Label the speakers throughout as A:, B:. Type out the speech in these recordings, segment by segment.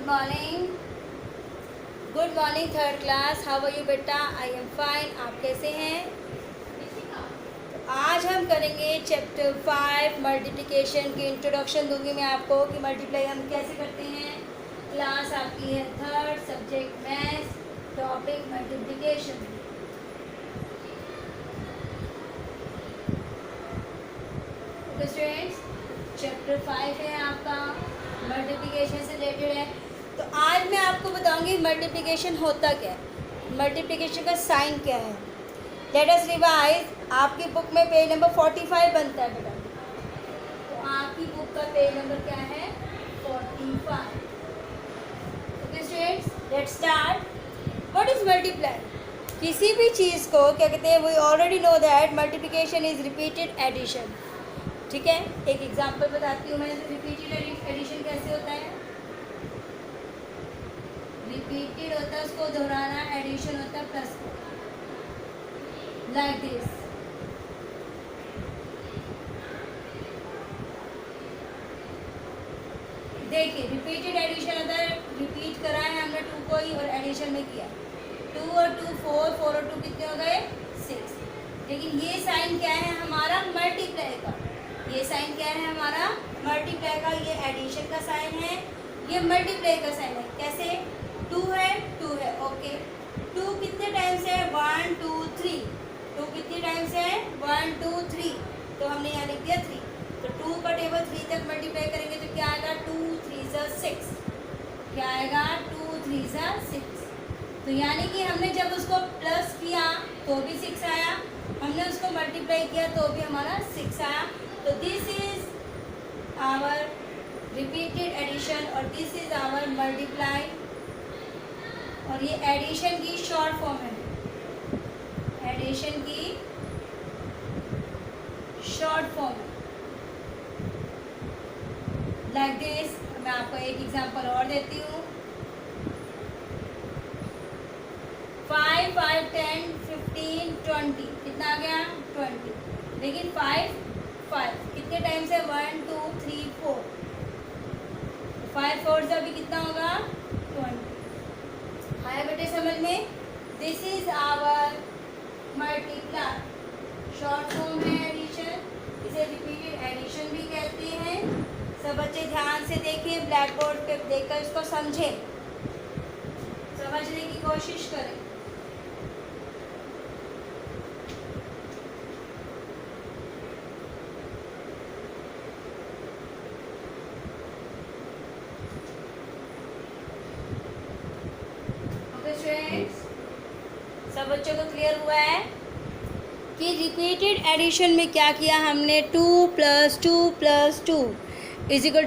A: Morning. Good morning third class. How are you बेटा? I am fine. आप कैसे हैं? तो आज हम करेंगे चैप्टर 5 मल्टीप्लिकेशन की इंट्रोडक्शन दूंगी मैं आपको कि मल्टीप्लाई हम कैसे करते हैं। क्लास आपकी है third, subject maths, topic multiplication. Okay students, chapter 5 है आपका, मल्टीप्लिकेशन से रिलेटेड है। तो आज मैं आपको बताऊंगी मल्टीप्लिकेशन होता क्या है, मल्टीप्लिकेशन का साइन क्या है। Let us revise. आपकी बुक में पेज नंबर 45 बनता है बेटा। तो आपकी बुक का पेज नंबर क्या है? 45। Okay students, let's start. What is multiply? किसी भी चीज़ को क्या कहते हैं? We already know that multiplication is repeated addition. ठीक है, एक एग्जांपल बताती हूँ मैं। रिपीटेड एडिशन कैसे होता है? रिपीटेड होता है उसको दोहराना, एडिशन होता है प्लस लाइक दिस। देखिए, रिपीटेड एडिशन होता है, रिपीट करा है हमने 2 को ही और एडिशन में किया 2 और 2 4, 4 और 2 कितने हो गए? 6। लेकिन ये साइन क्या है हमारा? मल्टीप्लाई का। ये साइन क्या है हमारा? मल्टीप्लाई का। ये एडिशन का साइन है, ये मल्टीप्लाई का साइन है। कैसे? 2 है, 2 है, ओके। 2 कितने टाइम्स है? 1 2 3। 2 कितने टाइम्स है? 1 2 3। तो हमने यहाँ लिख दिया 3। तो 2 का टेबल 3 तक मल्टीप्लाई करेंगे तो क्या आएगा? 2 3 ज़ा 6। क्या आएगा? 2 3 ज़ा 6। तो यानी कि हमने जब उसको प्लस किया तो भी 6 आया, हमने उसको मल्टीप्लाई किया तो भी हमारा 6 आया। तो this is our repeated addition और दिस इज आवर मल्टीप्लाई। और ये एडिशन की शॉर्ट फॉर्म है, एडिशन की शॉर्ट फॉर्म है लाइक दिस। मैं आपको एक एग्जांपल और देती हूँ। 5 5 10 15 20 कितना आ गया? 20। लेकिन 5 5 कितने टाइम्स है? 1 2 3 4। 5 4 से अभी कितना होगा? 20। आया बेटे समझ में? This is our multiply. Short form है एडिशन, इसे रिपीटेड एडिशन भी कहते हैं। सब बच्चे ध्यान से देखिए, ब्लैक बोर्ड पे देखकर इसको समझें, समझने की कोशिश करें। सब बच्चों को क्लियर हुआ है कि रिपीटेड एडिशन में क्या किया हमने? 2 + 2 + 2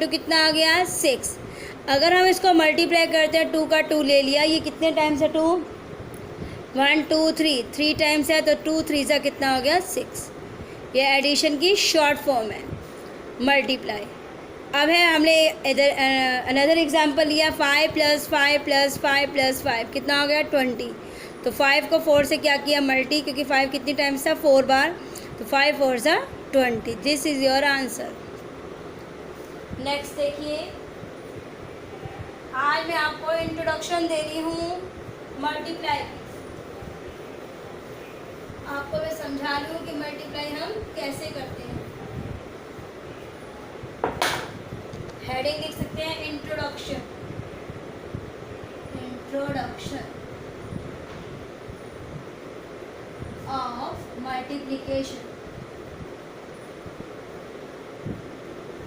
A: = कितना आ गया? 6। अगर हम इसको मल्टीप्लाई करते हैं, 2 का 2 ले लिया, ये कितने टाइम्स है? 2 1 2 3 3 टाइम्स है, तो 2 3 ज़ा कितना हो गया? 6। ये एडिशन की शॉर्ट फॉर्म है मल्टीप्लाई। अब है हमने इधर अनदर एग्जांपल लिया, 5 + 5 + 5 + 5 कितना हो गया? 20। तो 5 को 4 से क्या किया? मल्टी, क्योंकि 5 कितनी टाइम्स था? 4 बार। तो 5 4 ज़ा 20। This is your answer. Next देखिए, आज मैं आपको इंट्रोडक्शन दे रही हूँ मल्टीप्लाई की। आपको मैं समझा रही हूँ कि मल्टीप्लाई हम कैसे करते हैं। हेडिंग लिख सकते हैं इंट्रोडक्शन। Introduction of multiplication.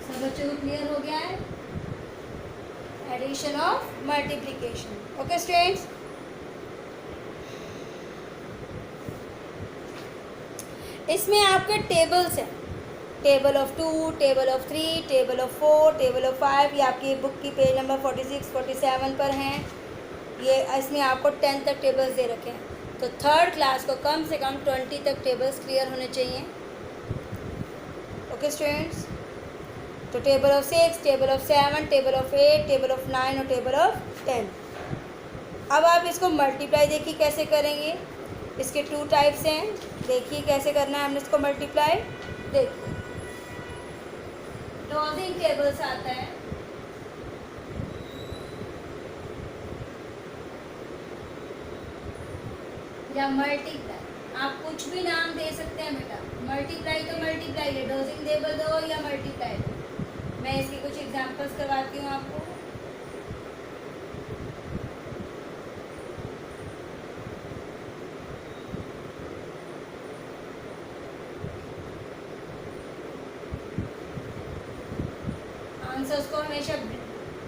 A: सब बच्चों को क्लियर हो गया है? Addition of multiplication. Okay students, इसमें आपके टेबल्स हैं, table of 2, table of 3, table of 4, table of 5। ये आपकी बुक की पेज नंबर 46 47 पर हैं। ये इसमें आपको 10 तक टेबल्स दे रखे हैं। तो थर्ड क्लास को कम से कम 20 तक टेबल्स क्लियर होने चाहिए। ओके स्टूडेंट्स, तो table of 6, table of 7, table of 8, table of 9 और टेबल ऑफ 10। अब आप इसको मल्टीप्लाई देखिए कैसे करेंगे। इसके 2 टाइप्स हैं, देखिए कैसे करना है हमने इसको मल्टीप्लाई। देखिए, क्लोजिंग टेबल्स आता है, या मल्टीप्लाई, आप कुछ भी नाम दे सकते हैं बेटा। मल्टीप्लाई तो मल्टीप्लाई है, डिविजिबल दो या मल्टीप्लाई दो। मैं इसके कुछ एग्जांपल्स करवाती हूँ आपको। आंसर्स को हमेशा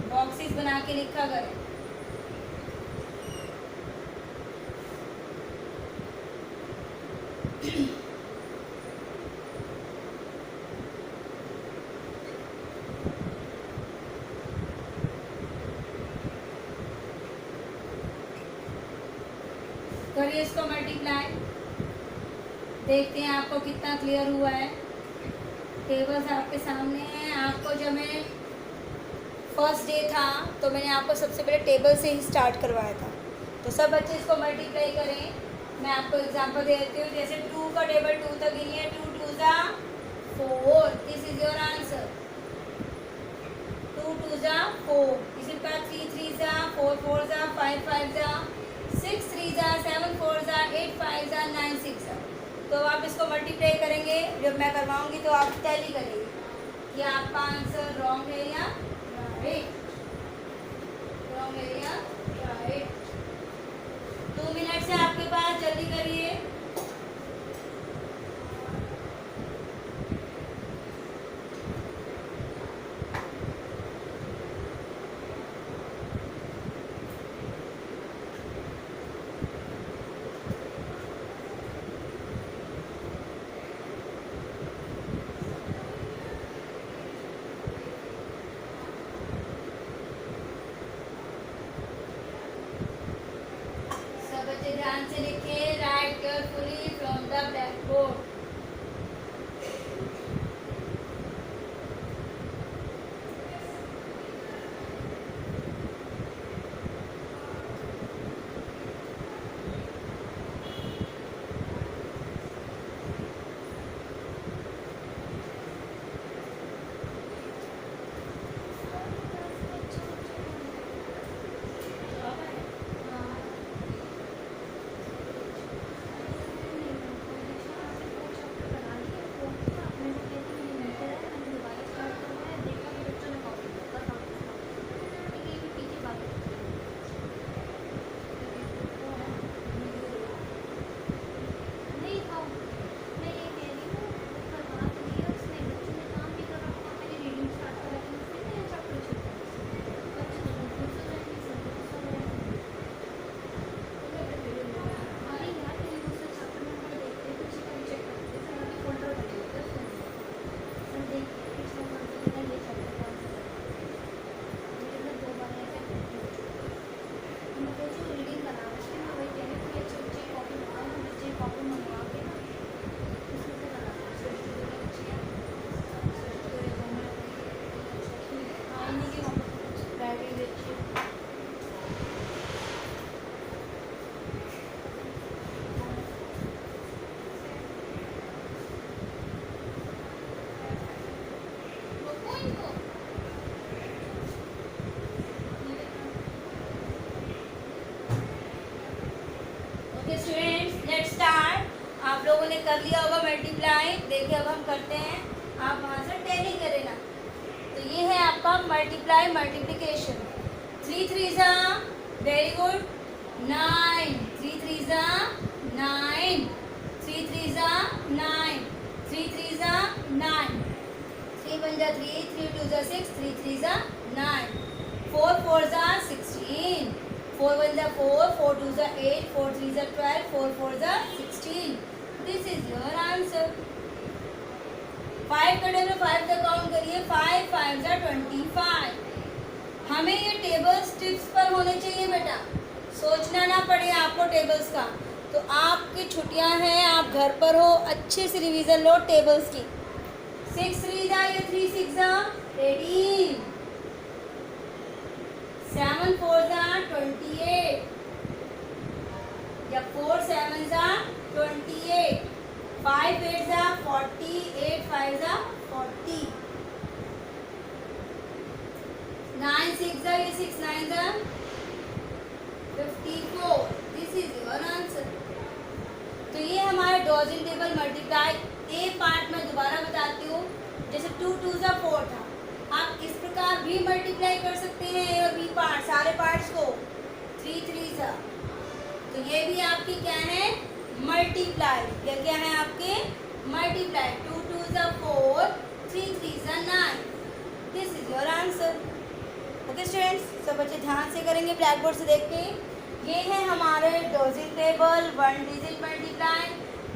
A: बॉक्सेस बना के लिखा करें। करिए इसको मल्टीप्लाई, देखते हैं आपको कितना क्लियर हुआ है। टेबल्स आपके सामने हैं। आपको जब मैं फर्स्ट डे था तो मैंने आपको सबसे पहले टेबल से ही स्टार्ट करवाया था, तो सब बच्चे इसको मल्टीप्लाई करें। मैं आपको एग्जांपल दे देती हूँ, जैसे 2 का टेबल 2 तक गिनिए। 2 2 ज़ा 4, दिस इज योर आंसर। 2 2 ज़ा 4, इसी प्रकार 3 3 ज़ा 4 4 ज़ा 5 5 ज़ा 6 3 ज़ा 7 4 ज़ा 8 5 ज़ा 9 6 ज़ा। तो आप इसको मल्टीप्लाई करेंगे, जब मैं करवाऊंगी तो आप टैली करेंगे कि आपका आंसर रॉन्ग है या राइट, रॉन्ग है या राइट। 2 मिनट से आपके पास, जल्दी करिए। सब बच्चे ध्यान से लिखिए, right carefully from the black board. Okay students, let's start. आप लोगों ने कर लिया होगा मल्टीप्लाई। देखिए अब हम करते हैं, आप वहाँ से टैली करें ना। तो ये है आपका मल्टीप्लाई, मल्टीप्लिकेशन। 3 3 ज़ा, वेरी गुड, 9। 3 3 ज़ा 9, 3 3 ज़ा 9, 3 3 ज़ा 9, 3 1 ज़ा 3, 3 2 ज़ा 6, 3 3 ज़ा 9, 4 4 ज़ा 16, 4 1 ज़ा 4, 4 2 ज़ा 8, 4 3 ज़ा 12, 4 4 ज़ा 16। This is your answer. 5 का टेबल 5 तक काउंट करिए। 5 5 ज़ा 25। हमें ये टेबल्स टिप्स पर होने चाहिए बेटा, सोचना ना पड़े आपको टेबल्स का। तो आपकी छुट्टियां हैं, आप घर पर हो, अच्छे से रिवीजन लो टेबल्स की। 6 3 ज़ा या 3 6 ज़ा 18, 7 4 ज़ा 28 या 4 7 ज़ा 28, 5 8 ज़ा 40, 8 5 ज़ा 40, 9 6 ज़ा या 6 9 ज़ा 54। This is your answer. ये हमारा डॉजिंग टेबल मल्टीप्लाई। ए पार्ट मैं दोबारा बताती हूँ, जैसे 2 2 ज़ा 4 था, आप इस प्रकार भी मल्टीप्लाई कर सकते हैं ए और बी पार्ट, सारे पार्ट्स को। 3 3 ज़ा, तो ये भी आपकी क्या है, मल्टीप्लाई। या क्या है आपके मल्टीप्लाई। 2 2 ज़ा 4, 3 3 ज़ा 9। This is your answer. Okay students, सब बच्चे ध्यान से करेंगे ब्लैक बोर्ड से देख के। ये है हमारे डॉजिंग टेबल 1 डिजिट मल्टीप्लाई।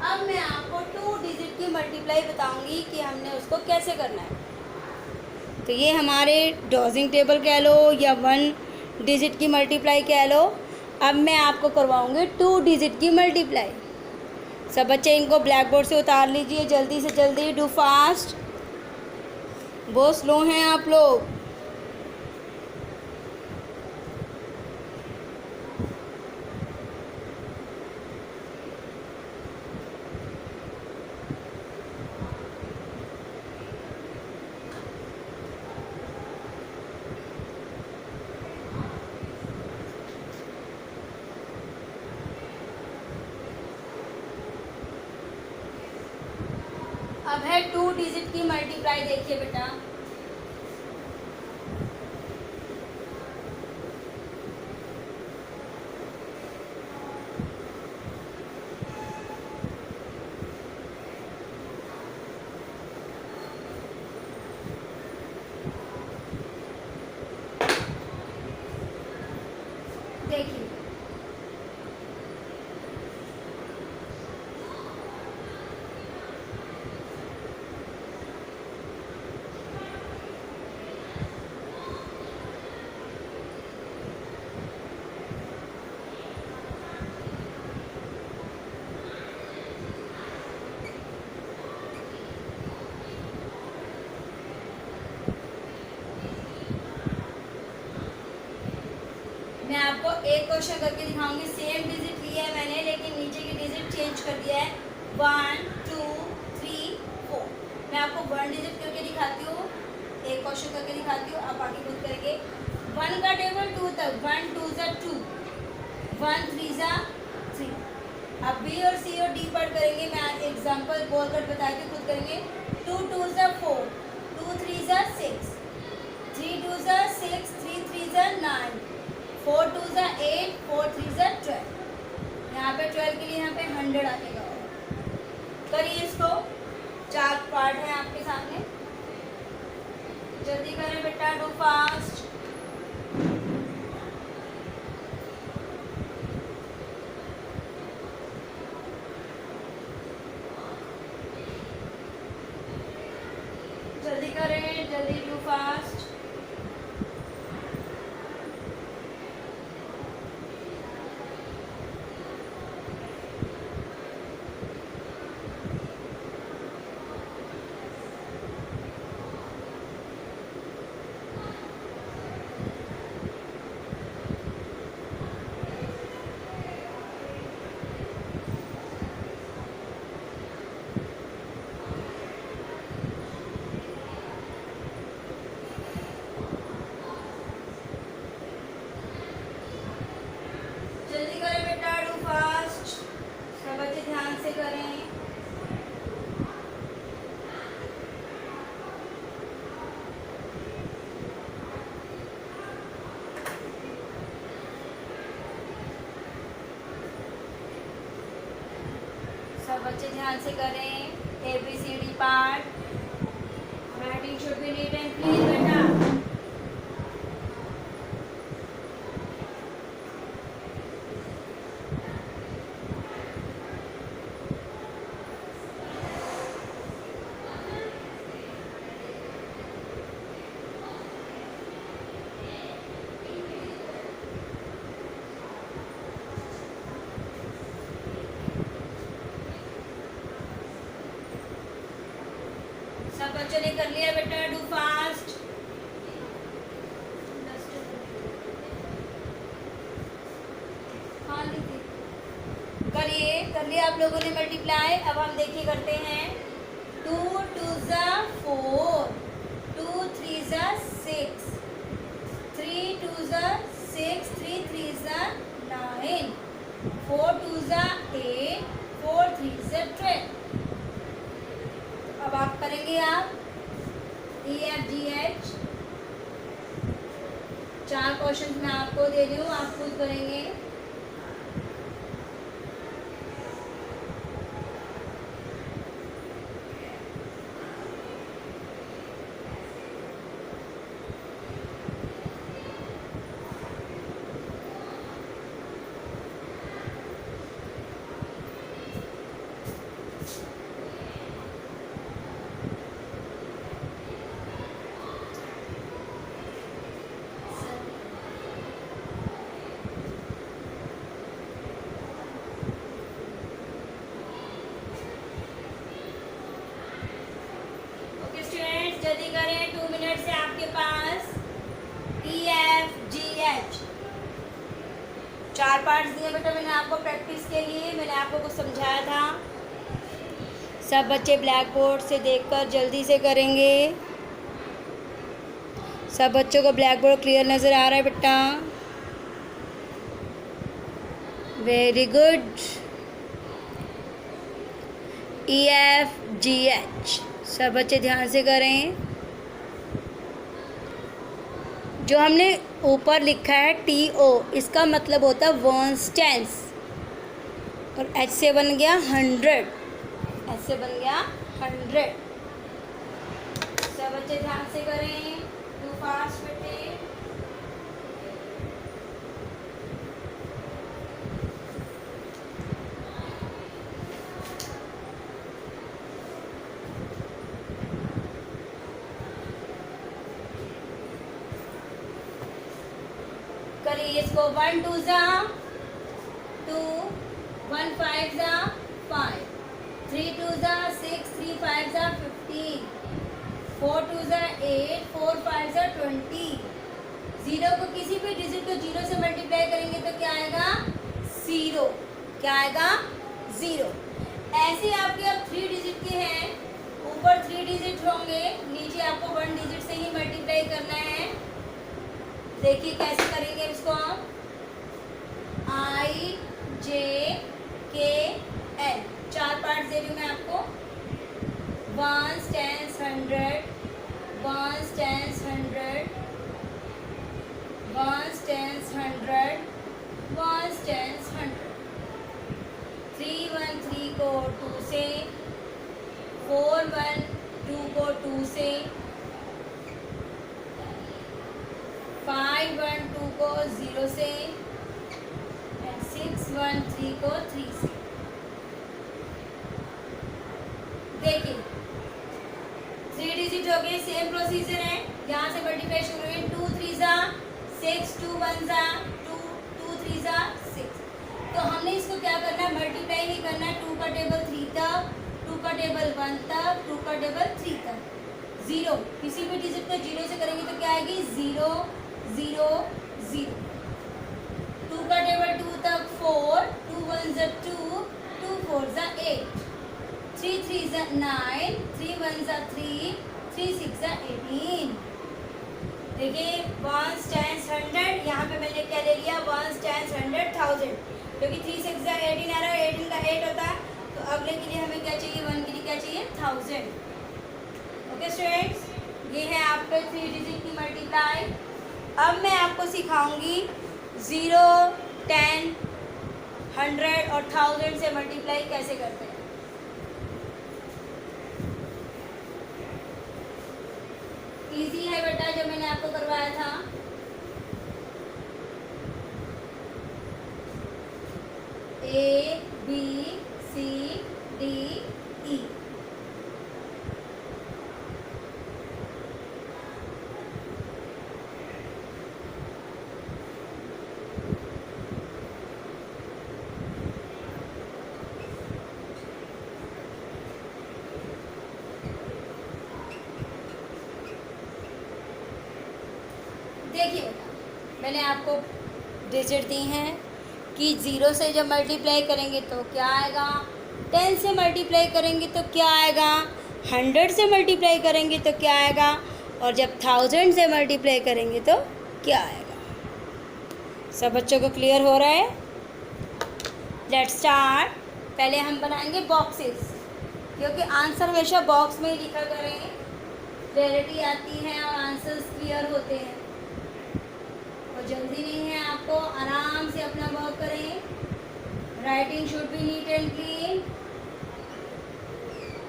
A: अब मैं आपको 2 डिजिट की मल्टीप्लाई बताऊंगी कि हमने उसको कैसे करना है। तो ये हमारे डॉजिंग टेबल कह लो या 1 डिजिट की मल्टीप्लाई कह लो। अब मैं आपको करवाऊंगी 2 डिजिट की मल्टीप्लाई। सब बच्चे इनको ब्लैक बोर्ड से उतार लीजिए जल्दी से जल्दी, डू फास्ट, बहुत स्लो हैं आप लोग। अब है 2 डिजिट की मल्टीप्लाई, देखिए बेटा। देखिए मैं आपको एक क्वेश्चन करके दिखाऊंगी। सेम डिजिट लिया है मैंने, लेकिन नीचे की डिजिट चेंज कर दिया है। 1 2 3 4। मैं आपको 1 डिजिट करके दिखाती हूँ, एक क्वेश्चन करके दिखाती हूँ, आप बाकी खुद करेंगे। 1 का टेबल 2 तक, 1 2 ज़ा 2, 1 3 ज़ा 3। अब बी और सी और डी पार्ट करेंगे, मैं एग्जाम्पल बोल कर बताती हूँ, खुद करेंगे। 2 2 ज़ा 4, 2 3 ज़ा 6, 3 2 ज़ा 6, 3 3 ज़ा 9, 4 2 ज़ा 8, 4 3 ज़ा 12। यहाँ पे 12 के लिए यहाँ पे 100 आ जाएगा। करिए इसको, 4 पार्ट है आपके सामने, जल्दी करें बेटा, डू फास्ट। जल्दी करें, जल्दी, डू फास्ट। जल्दी करें बेटा, डू फास्ट, सब बच्चे ध्यान से करें। सब बच्चे ध्यान से करें। ABCD part, writing should be neat and clean बेटा। सब बच्चों ने कर लिया बेटा, डू फास्ट। हाँ लिखिए, करिए, कर लिया आप लोगों ने मल्टीप्लाई। अब हम देखिए करते हैं। 2 2 ज़ा 4, 2 3 ज़ा 6, 3 2 ज़ा 6, 3 3 ज़ा 9, 4 2 ज़ा 8, 4 3 से 12। अब आप करेंगे आप EFGH 4 क्वेश्चन मैं आपको दे रही हूँ, आप खुद करेंगे। जल्दी करें, 2 मिनट से आपके पास EFGH 4 पार्ट्स दिए बेटा मैंने आपको प्रैक्टिस के लिए। मैंने आपको कुछ समझाया था, सब बच्चे ब्लैक बोर्ड से देखकर जल्दी से करेंगे। सब बच्चों को ब्लैक बोर्ड क्लियर नज़र आ रहा है बेटा? Very good. EFGH सब बच्चे ध्यान से करें। जो हमने ऊपर लिखा है TO, इसका मतलब होता है वंस टेंस, और H से बन गया 100, H से बन गया 100। सब बच्चे ध्यान से करें, टू फास्ट बेटे। करिए इसको, 1 2 ज़ा 2, 1 5 ज़ा 5, 3 2 ज़ा 6, 3 5 ज़ा 15, 4 2 ज़ा 8, 4 5 ज़ा 20। ज़ीरो को, किसी भी डिजिट को 0 से मल्टीप्लाई करेंगे तो क्या आएगा? 0। क्या आएगा? 0। ऐसे आपके अब 3 डिजिट के हैं, ऊपर 3 डिजिट होंगे, नीचे आपको 1 डिजिट से ही मल्टीप्लाई करना है। देखिए कैसे करेंगे इसको हम। IJKL 4 पार्ट दे रही हूँ मैं आपको। 1 10 100, 1 10 100, 1 10 100, 1 10 100। 3 1 3 को 2 से, 4 1 2 को 2 से, 5 1 2 को 0 से, 6 1 3 को 3 से। देखिए 3 डिजिट हो गए, सेम प्रोसीजर है, यहाँ से मल्टीप्लाई शुरू है। 2 3 ज़ा 6, 2 1 ज़ा 2, 2 3 ज़ा 6। तो हमने इसको क्या करना है? मल्टीप्लाई ही करना है। 2 का टेबल 3 तक, 2 का टेबल 1 तक, 2 का टेबल 3 तक। 0, किसी भी डिजिट को 0 से करेंगे तो क्या आएगी? 0 0 0। 2 का टेबल 2 तक 4, 2 1 ज़ा 2, 2 4 ज़ा 8, 3 3 ज़ा 9, 3 1 ज़ा 3, 3 6 ज़ा 18। देखिए 1 10 100, यहाँ पे मैंने क्या ले लिया? 1 10 100 1000, क्योंकि 3 6 ज़ा 18 आ रहा है, 18 का 8 होता है, तो अगले के लिए हमें क्या चाहिए? 1 के लिए क्या चाहिए? 1000। ओके स्टूडेंट्स, ये है आपके 3 डिजिट की मल्टीप्लाई। अब मैं आपको सिखाऊंगी 0 10 100 और 1000 से मल्टीप्लाई कैसे करते हैं। इजी है बेटा, जो मैंने आपको करवाया था। A B C D E। देखिए बेटा, मैंने आपको डिजिट दी हैं कि 0 से जब मल्टीप्लाई करेंगे तो क्या आएगा, 10 से मल्टीप्लाई करेंगे तो क्या आएगा, 100 से मल्टीप्लाई करेंगे तो क्या आएगा, और जब 1000 से मल्टीप्लाई करेंगे तो क्या आएगा। सब बच्चों को क्लियर हो रहा है? Let's start. पहले हम बनाएंगे बॉक्सेस, क्योंकि आंसर हमेशा बॉक्स में ही लिखा करें, क्लैरिटी आती है और आंसर्स क्लियर होते हैं। और जल्दी नहीं है आपको, आराम से अपना वर्क करें। Writing should be neat and clean.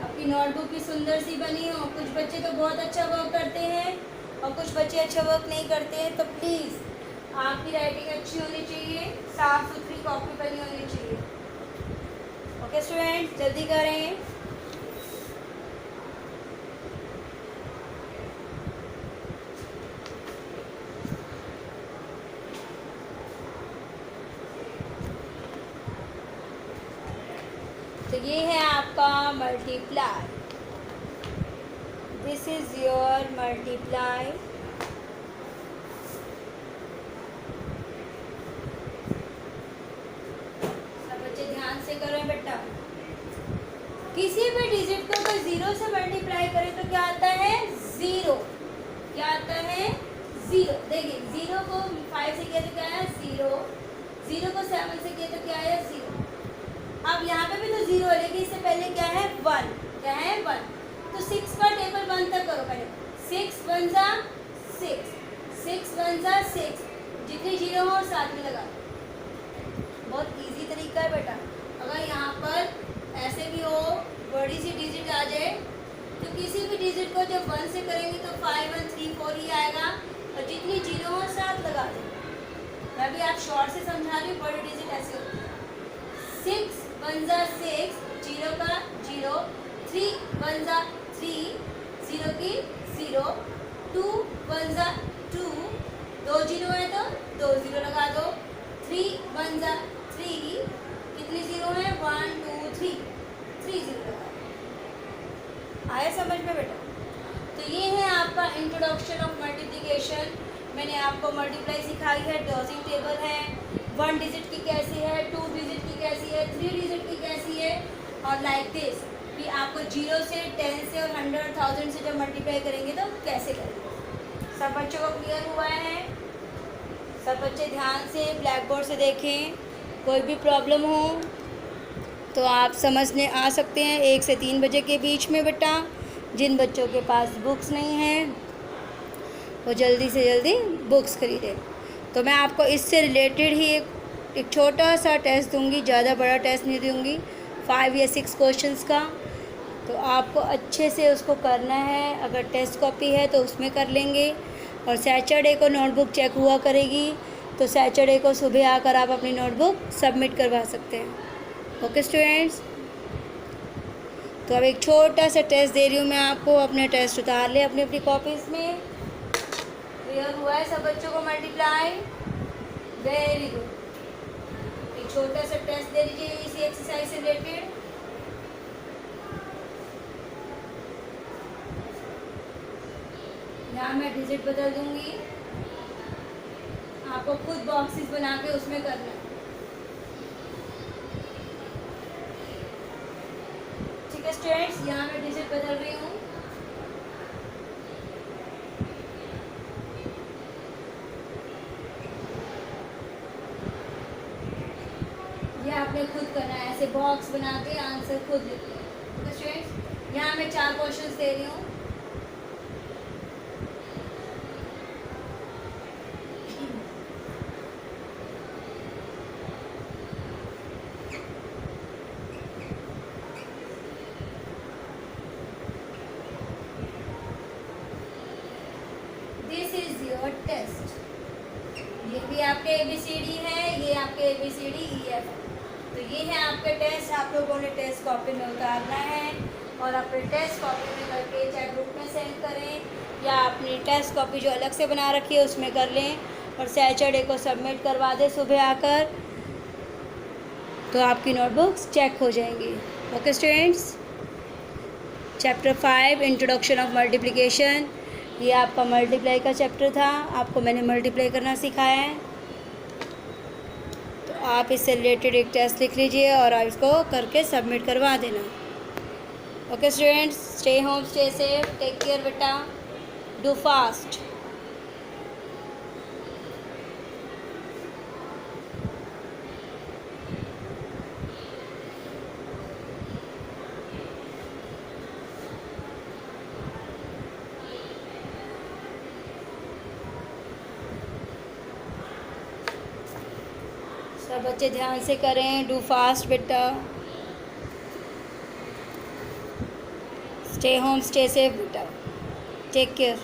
A: आपकी नोटबुक भी सुंदर सी बनी हो। कुछ बच्चे तो बहुत अच्छा वर्क करते हैं और कुछ बच्चे अच्छा वर्क नहीं करते हैं, तो प्लीज़ आपकी राइटिंग अच्छी होनी चाहिए, साफ़ सुथरी कॉपी बनी होनी चाहिए। ओके स्टूडेंट, जल्दी करें। तो ये है आपका multiply. This is your multiply. सब बच्चे ध्यान से करें बेटा। किसी भी डिजिट को अगर जीरो से मल्टीप्लाई करें तो क्या आता है? जीरो। क्या आता है? जीरो। देखिए, जीरो को 5 से किया तो क्या है? जीरो। जीरो को 7 से किया तो क्या है? जीरो। अब यहाँ पे भी तो जीरो है, लेकिन इससे पहले क्या है? 1। क्या है? 1। तो 6 का टेबल 1 तक करो पहले। 6 1 जा 6, 6 1 जा 6, जितनी जीरो हो साथ में लगा। बहुत इजी तरीका है बेटा। अगर यहाँ पर ऐसे भी हो, बड़ी सी डिजिट आ जाए, तो किसी भी डिजिट को जब 1 से करेंगे तो 5 1 3 4 ही आएगा, और जितनी जीरो हो साथ लगा दें। मैं भी आप शॉर्ट से समझा रही हूँ, बड़ी डिजिट ऐसे होती है। 6 1 जा 6, जीरो का जीरो। 3 1 जा 3, जीरो की जीरो। 2 1 जा 2, 2 जीरो है तो 2 जीरो लगा दो। 3 1 जा 3, कितनी जीरो है? 1 2 3, 3 जीरो लगा दो। आया समझ में बेटा? तो ये है आपका इंट्रोडक्शन ऑफ मल्टीप्लिकेशन। मैंने आपको मल्टीप्लाई सिखाई है, डॉजिंग टेबल है, 1 डिजिट की कैसी है, 2 डिजिट की कैसी है, 3 डिजिट की कैसी है, और लाइक दिस कि आपको 0 से 10 से और 100 1000 से जब मल्टीप्लाई करेंगे तो कैसे करेंगे। सब बच्चों को क्लियर हुआ है? सब बच्चे ध्यान से ब्लैक बोर्ड से देखें। कोई भी प्रॉब्लम हो तो आप समझने आ सकते हैं 1 से 3 बजे के बीच में बेटा। जिन बच्चों के पास बुक्स नहीं हैं वो जल्दी से जल्दी बुक्स खरीदें। तो मैं आपको इससे रिलेटेड ही एक छोटा सा टेस्ट दूंगी, ज़्यादा बड़ा टेस्ट नहीं दूंगी, 5 या 6 क्वेश्चंस का। तो आपको अच्छे से उसको करना है। अगर टेस्ट कॉपी है तो उसमें कर लेंगे, और सैटरडे को नोटबुक चेक हुआ करेगी, तो सैटरडे को सुबह आकर आप अपनी नोटबुक सबमिट करवा सकते हैं। ओके स्टूडेंट्स, तो अब एक छोटा सा टेस्ट दे रही हूँ मैं आपको। अपने टेस्ट उतार ले अपनी अपनी कॉपीज़ में। क्लियर हुआ है सब बच्चों को मल्टीप्लाई? Very good. एक छोटा सा टेस्ट दे लीजिए इसी एक्सरसाइज से रिलेटेड। यहाँ मैं डिजिट बदल दूंगी, आपको खुद बॉक्सेस बना के उसमें करना है। ठीक है स्टूडेंट्स, यहाँ मैं डिजिट बदल रही हूँ। ये आपने खुद करना है, ऐसे बॉक्स बना के आंसर खुद लिखना है। ठीक है स्टूडेंट्स, यहाँ मैं 4 क्वेश्चंस दे रही हूँ। This is your test. ये भी आपके ABCD है, ये आपके ABCD EF है। तो ये है आपके टेस्ट। आप लोगों ने टेस्ट कॉपी में उतारना है और अपने टेस्ट कॉपी में करके चाहे ग्रुप में सेंड करें या अपनी टेस्ट कॉपी जो अलग से बना रखी है उसमें कर लें, और सैटरडे को सबमिट करवा दें सुबह आकर, तो आपकी नोटबुक्स चेक हो जाएंगी। Okay students, chapter 5 introduction of multiplication, ये आपका मल्टीप्लाई का चैप्टर था। आपको मैंने मल्टीप्लाई करना सिखाया है, तो आप इससे रिलेटेड एक टेस्ट लिख लीजिए और आप इसको करके सबमिट करवा देना। Okay students, stay home, stay safe, take care बेटा, डू फास्ट। सब बच्चे ध्यान से करें, डू फास्ट बेटा, स्टे होम, स्टे सेफ बेटा, टेक केयर।